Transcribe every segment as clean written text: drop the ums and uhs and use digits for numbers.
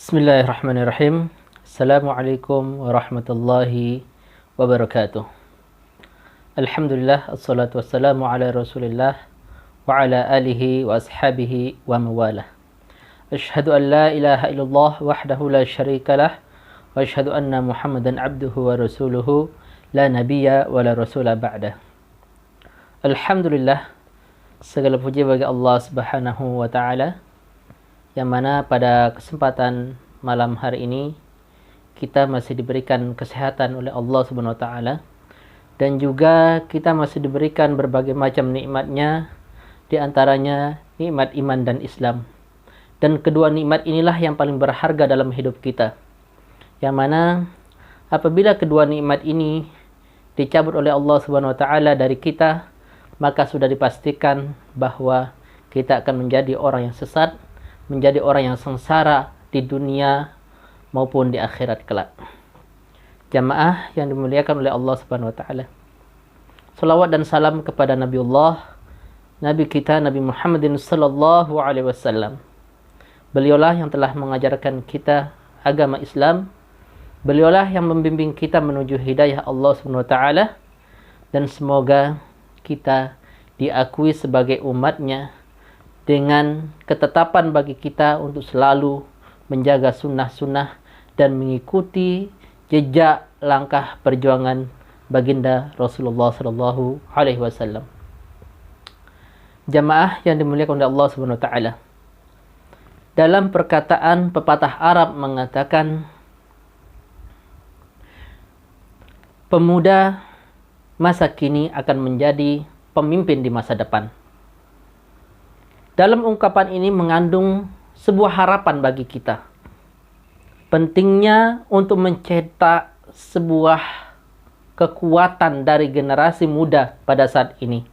Bismillahirrahmanirrahim. Assalamualaikum warahmatullahi wabarakatuh. Alhamdulillah, assalatu wassalamu ala rasulillah wa ala alihi wa ashabihi wa mawalah. Ashhadu an la ilaha illallah wahdahu la syarika lah wa ashhadu anna muhammadan abduhu wa rasuluhu la nabiyya wa la rasula ba'dah. Alhamdulillah, segala puji bagi Allah subhanahu wa ta'ala, yang mana pada kesempatan malam hari ini kita masih diberikan kesehatan oleh Allah Subhanahu wa taala, dan juga kita masih diberikan berbagai macam nikmatnya, di antaranya nikmat iman dan Islam. Dan kedua nikmat inilah yang paling berharga dalam hidup kita, yang mana apabila kedua nikmat ini dicabut oleh Allah Subhanahu wa taala dari kita, maka sudah dipastikan bahwa kita akan menjadi orang yang sesat, menjadi orang yang sengsara di dunia maupun di akhirat kelak. Jamaah yang dimuliakan oleh Allah Subhanahu wa taala. Salawat dan salam kepada Nabi kita Nabi Muhammadin sallallahu alaihi wasallam. Beliaulah yang telah mengajarkan kita agama Islam. Beliaulah yang membimbing kita menuju hidayah Allah Subhanahu wa taala, dan semoga kita diakui sebagai umatnya dengan ketetapan bagi kita untuk selalu menjaga sunnah-sunnah dan mengikuti jejak langkah perjuangan baginda Rasulullah sallallahu alaihi wasallam. Jamaah yang dimuliakan oleh Allah Subhanahu wa taala. Dalam perkataan pepatah Arab mengatakan, pemuda masa kini akan menjadi pemimpin di masa depan. Dalam ungkapan ini mengandung sebuah harapan bagi kita. Pentingnya untuk mencetak sebuah kekuatan dari generasi muda pada saat ini.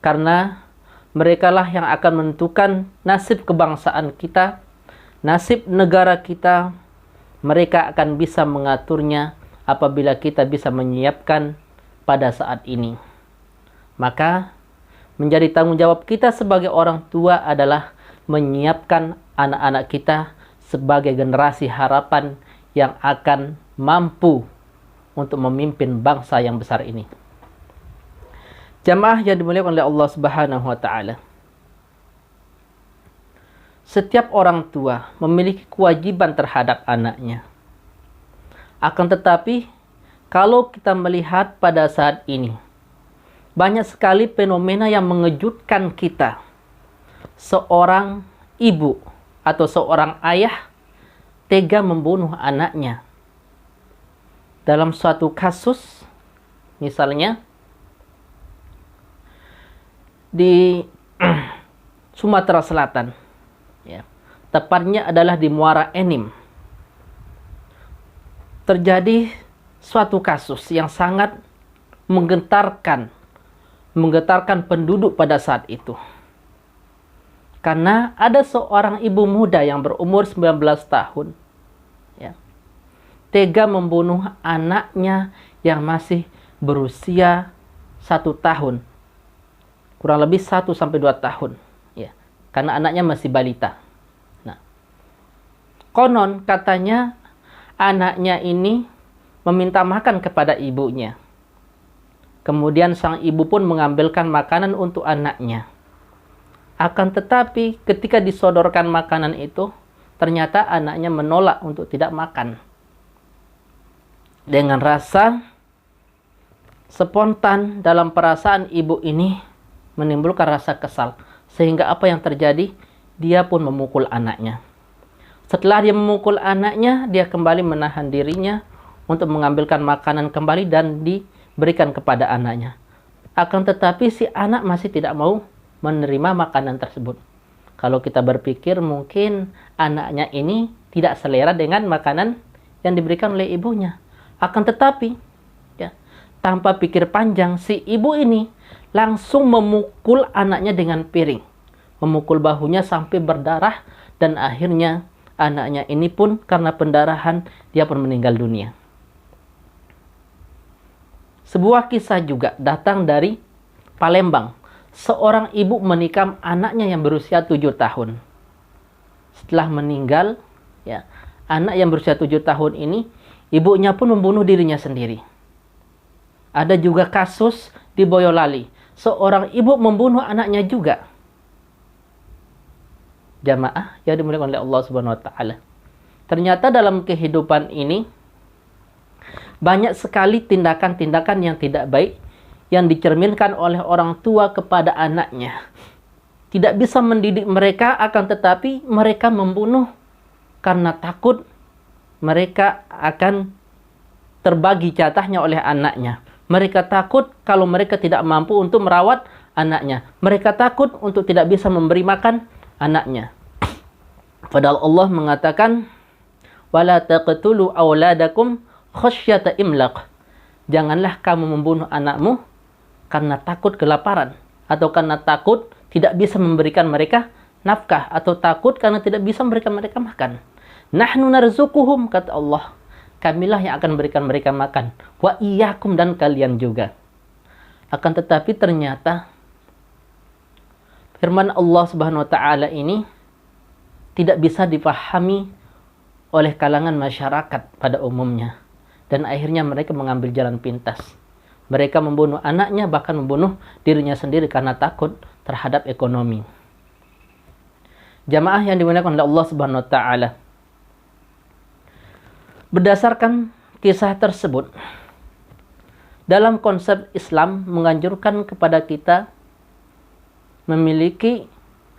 Karena merekalah yang akan menentukan nasib kebangsaan kita, nasib negara kita. Mereka akan bisa mengaturnya apabila kita bisa menyiapkan pada saat ini. Maka menjadi tanggung jawab kita sebagai orang tua adalah menyiapkan anak-anak kita sebagai generasi harapan yang akan mampu untuk memimpin bangsa yang besar ini. Jamaah yang dimuliakan oleh Allah Subhanahu wa taala. Setiap orang tua memiliki kewajiban terhadap anaknya. Akan tetapi, kalau kita melihat pada saat ini, banyak sekali fenomena yang mengejutkan kita. Seorang ibu atau seorang ayah tega membunuh anaknya. Dalam suatu kasus, misalnya di Sumatera Selatan, ya, tepatnya adalah di Muara Enim, terjadi suatu kasus yang sangat menggetarkan penduduk pada saat itu. Karena ada seorang ibu muda yang berumur 19 tahun, ya, tega membunuh anaknya yang masih berusia 1 tahun. Kurang lebih 1 sampai 2 tahun. Ya, karena anaknya masih balita. Nah, konon katanya anaknya ini meminta makan kepada ibunya. Kemudian sang ibu pun mengambilkan makanan untuk anaknya. Akan tetapi ketika disodorkan makanan itu, ternyata anaknya menolak untuk tidak makan. Dengan rasa spontan dalam perasaan ibu ini menimbulkan rasa kesal. Sehingga apa yang terjadi? Dia pun memukul anaknya. Setelah dia memukul anaknya, dia kembali menahan dirinya untuk mengambilkan makanan kembali dan diberikan kepada anaknya. Akan tetapi si anak masih tidak mau menerima makanan tersebut. Kalau kita berpikir mungkin anaknya ini tidak selera dengan makanan yang diberikan oleh ibunya. Akan tetapi, ya, tanpa pikir panjang, si ibu ini langsung memukul anaknya dengan piring. Memukul bahunya sampai berdarah, dan akhirnya anaknya ini pun karena pendarahan dia pun meninggal dunia. Sebuah kisah juga datang dari Palembang. Seorang ibu menikam anaknya yang berusia 7 tahun. setelah meninggal, ya, anak yang berusia 7 tahun ini, ibunya pun membunuh dirinya sendiri. Ada juga kasus di Boyolali, seorang ibu membunuh anaknya juga. Jamaah yang dimuliakan oleh Allah Subhanahu wa taala. Ternyata dalam kehidupan ini banyak sekali tindakan-tindakan yang tidak baik yang dicerminkan oleh orang tua kepada anaknya. Tidak bisa mendidik mereka, akan tetapi mereka membunuh karena takut mereka akan terbagi jatahnya oleh anaknya. Mereka takut kalau mereka tidak mampu untuk merawat anaknya. Mereka takut untuk tidak bisa memberi makan anaknya. Padahal Allah mengatakan, "Wala taqtulu auladakum khasyata imlaq." Janganlah kamu membunuh anakmu karena takut kelaparan, atau karena takut tidak bisa memberikan mereka nafkah, atau takut karena tidak bisa memberikan mereka makan. Nahnu narzuquhum, kata Allah. Kamilah yang akan berikan mereka makan. Wa iyyakum, dan kalian juga. Akan tetapi ternyata firman Allah Subhanahu wa taala ini tidak bisa dipahami oleh kalangan masyarakat pada umumnya. Dan akhirnya mereka mengambil jalan pintas. Mereka membunuh anaknya, bahkan membunuh dirinya sendiri karena takut terhadap ekonomi. Jamaah yang dimuliakan oleh Allah Subhanahu wa taala. Berdasarkan kisah tersebut, dalam konsep Islam menganjurkan kepada kita memiliki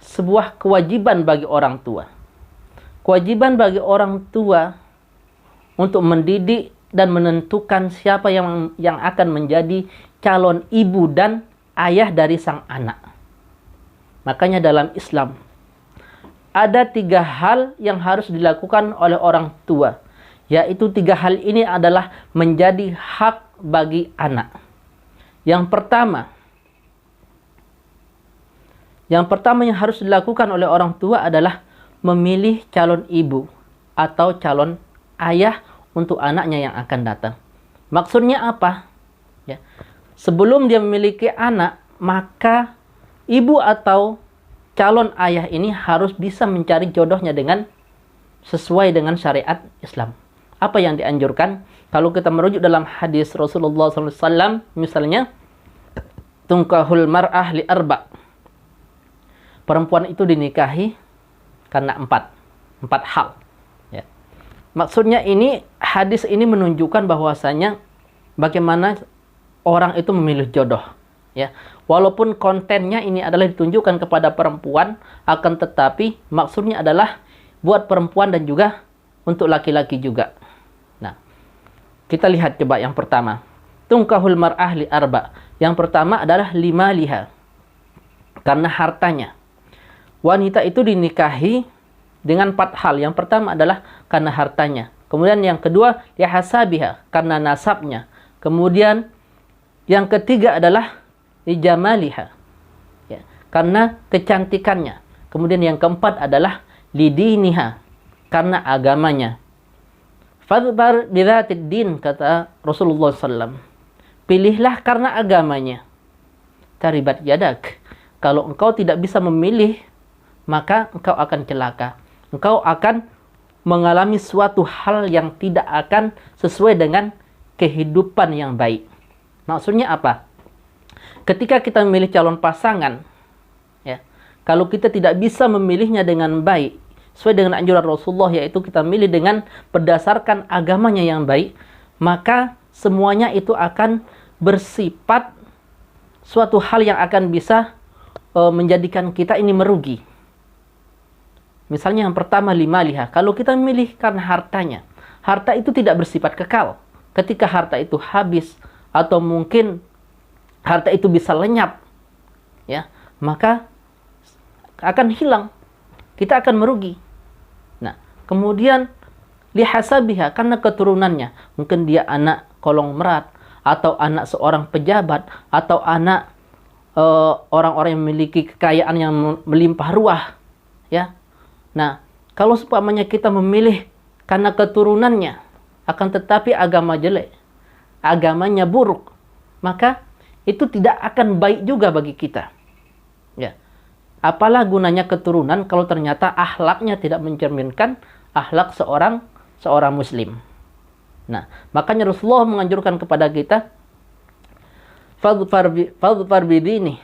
sebuah kewajiban bagi orang tua. Kewajiban bagi orang tua untuk mendidik dan menentukan siapa yang akan menjadi calon ibu dan ayah dari sang anak. Makanya dalam Islam ada 3 hal yang harus dilakukan oleh orang tua, yaitu 3 hal ini adalah menjadi hak bagi anak. Yang pertama yang harus dilakukan oleh orang tua adalah memilih calon ibu atau calon ayah untuk anaknya yang akan datang. Maksudnya apa? Ya. Sebelum dia memiliki anak, maka ibu atau calon ayah ini harus bisa mencari jodohnya dengan sesuai dengan syariat Islam. Apa yang dianjurkan? Kalau kita merujuk dalam hadis Rasulullah SAW, misalnya, tunkahul mar'ah li arba'. Perempuan itu dinikahi karena 4 hal. Ya. Maksudnya ini, hadis ini menunjukkan bahwasanya bagaimana orang itu memilih jodoh. Ya. Walaupun kontennya ini adalah ditunjukkan kepada perempuan, akan tetapi maksudnya adalah buat perempuan dan juga untuk laki-laki juga. Nah, kita lihat coba yang pertama. Tunkahul mar'ah li arba'. Yang pertama adalah limaliha, karena hartanya. Wanita itu dinikahi dengan 4 hal. Yang pertama adalah karena hartanya. Kemudian yang kedua, lihasabiha, karena nasabnya. Kemudian yang ketiga adalah lijamaliha, ya, karena kecantikannya. Kemudian yang keempat adalah lidiniha, karena agamanya. Fadbar bidzatid din, kata Rasulullah SAW. Pilihlah karena agamanya. Taribat yadak. Kalau engkau tidak bisa memilih, maka engkau akan celaka. Engkau akan mengalami suatu hal yang tidak akan sesuai dengan kehidupan yang baik. Maksudnya apa? Ketika kita memilih calon pasangan, ya, kalau kita tidak bisa memilihnya dengan baik, sesuai dengan anjuran Rasulullah, yaitu kita milih dengan berdasarkan agamanya yang baik, maka semuanya itu akan bersifat suatu hal yang akan bisa menjadikan kita ini merugi. Misalnya yang pertama, limaliha. Kalau kita memilih karena hartanya, harta itu tidak bersifat kekal. Ketika harta itu habis, atau mungkin harta itu bisa lenyap, ya, maka akan hilang. Kita akan merugi. Nah, kemudian lihasabiha, karena keturunannya. Mungkin dia anak kolong merat, atau anak seorang pejabat, atau anak orang-orang yang memiliki kekayaan yang melimpah ruah, ya. Nah, kalau seumpamanya kita memilih karena keturunannya, akan tetapi agama jelek, agamanya buruk, maka itu tidak akan baik juga bagi kita. Ya. Apalah gunanya keturunan kalau ternyata akhlaknya tidak mencerminkan akhlak seorang muslim. Nah, makanya Rasulullah menganjurkan kepada kita, fadfar bidini,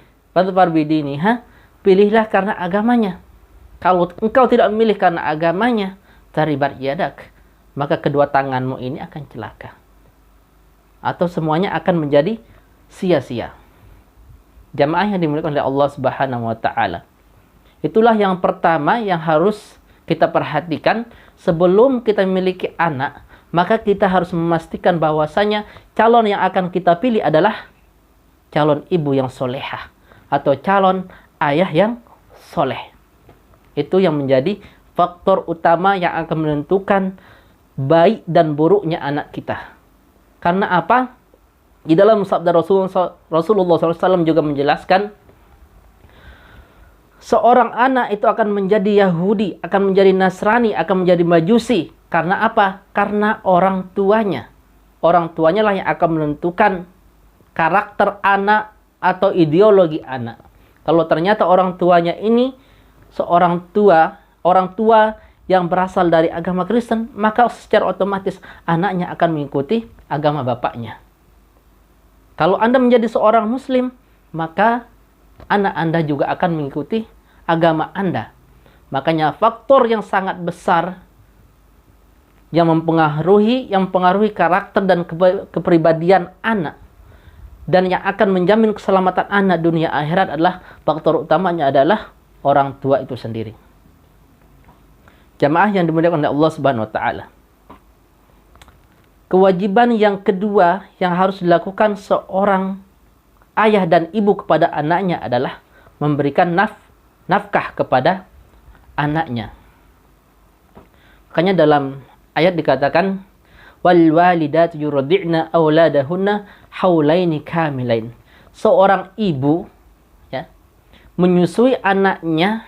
pilihlah karena agamanya. Kalau engkau tidak memilih karena agamanya, taribat yadak, maka kedua tanganmu ini akan celaka. Atau semuanya akan menjadi sia-sia. Jamaah yang dimuliakan oleh Allah Subhanahu wa taala. Itulah yang pertama yang harus kita perhatikan sebelum kita memiliki anak, maka kita harus memastikan bahwasanya calon yang akan kita pilih adalah calon ibu yang solehah atau calon ayah yang soleh. Itu yang menjadi faktor utama yang akan menentukan baik dan buruknya anak kita. Karena apa? Di dalam sabda Rasulullah SAW juga menjelaskan, seorang anak itu akan menjadi Yahudi, akan menjadi Nasrani, akan menjadi Majusi. Karena apa? Karena orang tuanya. Orang tuanya lah yang akan menentukan karakter anak atau ideologi anak. Kalau ternyata orang tuanya ini orang tua yang berasal dari agama Kristen, maka secara otomatis anaknya akan mengikuti agama bapaknya. Kalau Anda menjadi seorang Muslim, maka anak Anda juga akan mengikuti agama Anda. Makanya faktor yang sangat besar yang mempengaruhi karakter dan kepribadian anak dan yang akan menjamin keselamatan anak dunia akhirat adalah faktor utamanya adalah orang tua itu sendiri. Jamaah yang dimuliakan oleh Allah Subhanahu wa taala. Kewajiban yang kedua yang harus dilakukan seorang ayah dan ibu kepada anaknya adalah memberikan nafkah kepada anaknya. Makanya dalam ayat dikatakan, wal walidatu yurdi'na auladahunna haulaini kamilain. Seorang ibu ya menyusui anaknya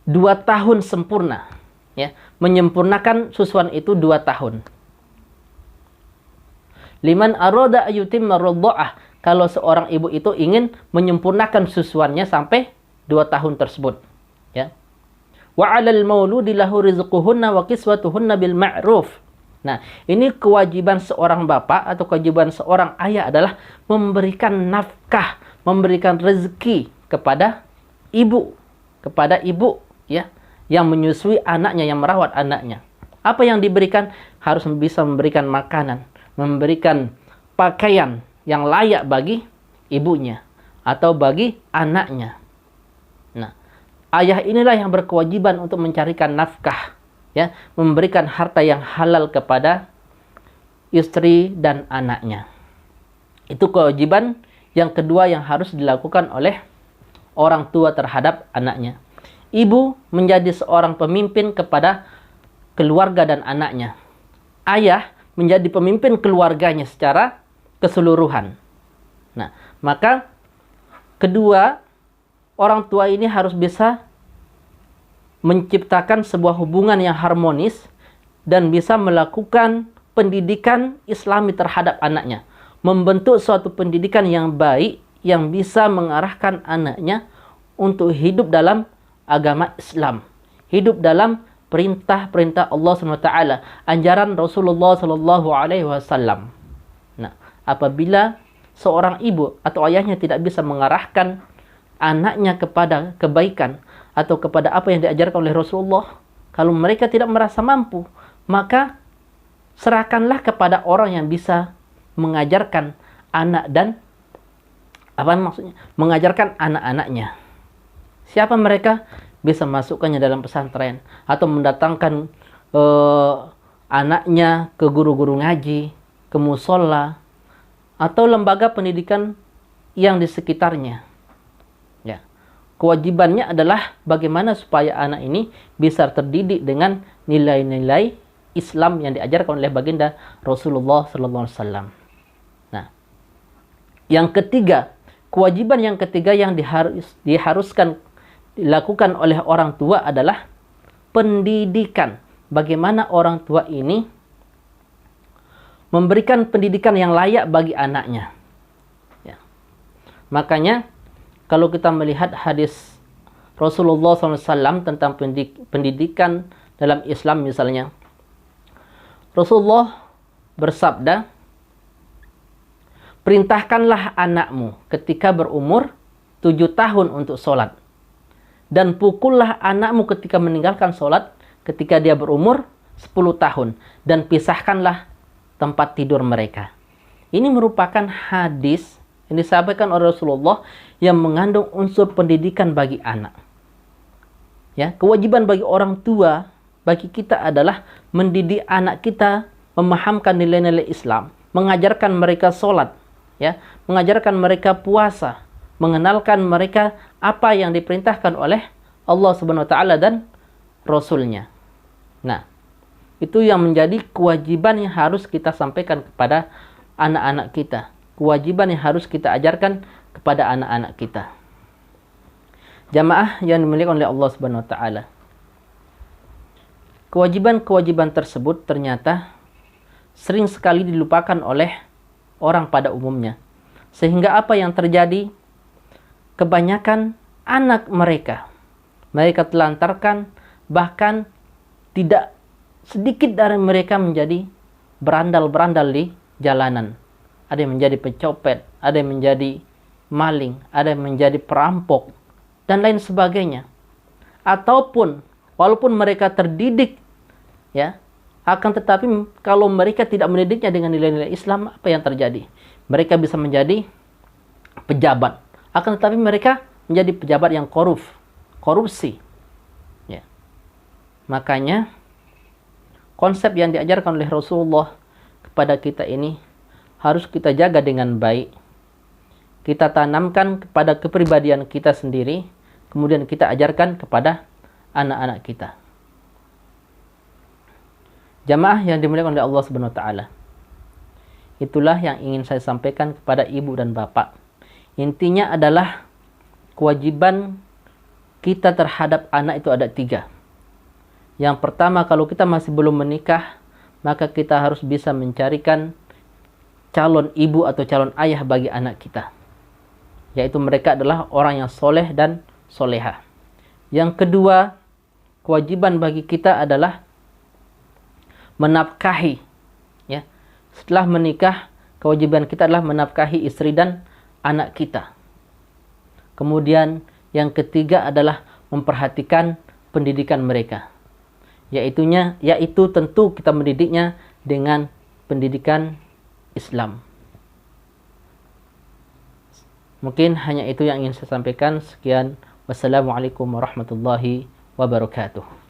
2 tahun sempurna, ya, menyempurnakan susuan itu 2 tahun. Liman arada ayutimma radha'ah, kalau seorang ibu itu ingin menyempurnakan susuannya sampai 2 tahun tersebut, ya. Wa 'alal mauludi lahu rizquhunna wa kiswatuhunna bil ma'ruf. Nah, ini kewajiban seorang bapak atau kewajiban seorang ayah adalah memberikan nafkah, memberikan rezeki kepada ibu ya, yang menyusui anaknya, yang merawat anaknya. Apa yang diberikan? Harus bisa memberikan makanan, memberikan pakaian yang layak bagi ibunya atau bagi anaknya. Nah, ayah inilah yang berkewajiban untuk mencarikan nafkah, ya, memberikan harta yang halal kepada istri dan anaknya. Itu kewajiban yang kedua yang harus dilakukan oleh orang tua terhadap anaknya. Ibu menjadi seorang pemimpin kepada keluarga dan anaknya. Ayah menjadi pemimpin keluarganya secara keseluruhan. Nah, maka kedua orang tua ini harus bisa menciptakan sebuah hubungan yang harmonis dan bisa melakukan pendidikan Islami terhadap anaknya. Membentuk suatu pendidikan yang baik yang bisa mengarahkan anaknya untuk hidup dalam agama Islam, hidup dalam perintah-perintah Allah SWT, anjaran Rasulullah SAW. Nah, apabila seorang ibu atau ayahnya tidak bisa mengarahkan anaknya kepada kebaikan atau kepada apa yang diajarkan oleh Rasulullah, kalau mereka tidak merasa mampu, maka serahkanlah kepada orang yang bisa mengajarkan anak dan mengajarkan anak-anaknya. Siapa mereka? Bisa masukkannya dalam pesantren atau mendatangkan anaknya ke guru-guru ngaji, ke musola atau lembaga pendidikan yang di sekitarnya. Ya. Kewajibannya adalah bagaimana supaya anak ini bisa terdidik dengan nilai-nilai Islam yang diajarkan oleh baginda Rasulullah SAW. Nah, yang ketiga, kewajiban yang ketiga yang diharuskan dilakukan oleh orang tua adalah pendidikan. Bagaimana orang tua ini memberikan pendidikan yang layak bagi anaknya. Ya. Makanya kalau kita melihat hadis Rasulullah SAW tentang pendidikan dalam Islam misalnya, Rasulullah bersabda, perintahkanlah anakmu ketika berumur 7 tahun untuk sholat, dan pukullah anakmu ketika meninggalkan sholat ketika dia berumur 10 tahun, dan pisahkanlah tempat tidur mereka. Ini merupakan hadis yang disampaikan oleh Rasulullah yang mengandung unsur pendidikan bagi anak. Ya, kewajiban bagi orang tua, bagi kita adalah mendidik anak kita, memahamkan nilai-nilai Islam, mengajarkan mereka sholat, ya, mengajarkan mereka puasa, mengenalkan mereka apa yang diperintahkan oleh Allah Subhanahu wa taala dan Rasulnya. Nah, itu yang menjadi kewajiban yang harus kita sampaikan kepada anak-anak kita. Kewajiban yang harus kita ajarkan kepada anak-anak kita. Jamaah yang dimuliakan oleh Allah Subhanahu wa taala. Kewajiban-kewajiban tersebut ternyata sering sekali dilupakan oleh orang pada umumnya. Sehingga apa yang terjadi? Kebanyakan anak mereka telantarkan, bahkan tidak sedikit dari mereka menjadi berandal-berandal di jalanan. Ada yang menjadi pencopet, ada yang menjadi maling, ada yang menjadi perampok, dan lain sebagainya. Ataupun walaupun mereka terdidik, ya, akan tetapi kalau mereka tidak mendidiknya dengan nilai-nilai Islam, apa yang terjadi? Mereka bisa menjadi pejabat, akan tetapi mereka menjadi pejabat yang korupsi. Ya. Makanya konsep yang diajarkan oleh Rasulullah kepada kita ini harus kita jaga dengan baik. Kita tanamkan kepada kepribadian kita sendiri, kemudian kita ajarkan kepada anak-anak kita. Jamaah yang dimuliakan oleh Allah Subhanahu wa taala. Itulah yang ingin saya sampaikan kepada ibu dan bapak. Intinya adalah kewajiban kita terhadap anak itu ada 3. Yang pertama, kalau kita masih belum menikah, maka kita harus bisa mencarikan calon ibu atau calon ayah bagi anak kita. Yaitu mereka adalah orang yang soleh dan soleha. Yang kedua, kewajiban bagi kita adalah menafkahi. Ya. Setelah menikah, kewajiban kita adalah menafkahi istri dan anak kita. Kemudian yang ketiga adalah memperhatikan pendidikan mereka. Yaitu tentu kita mendidiknya dengan pendidikan Islam. Mungkin hanya itu yang ingin saya sampaikan. Sekian. Wassalamualaikum warahmatullahi wabarakatuh.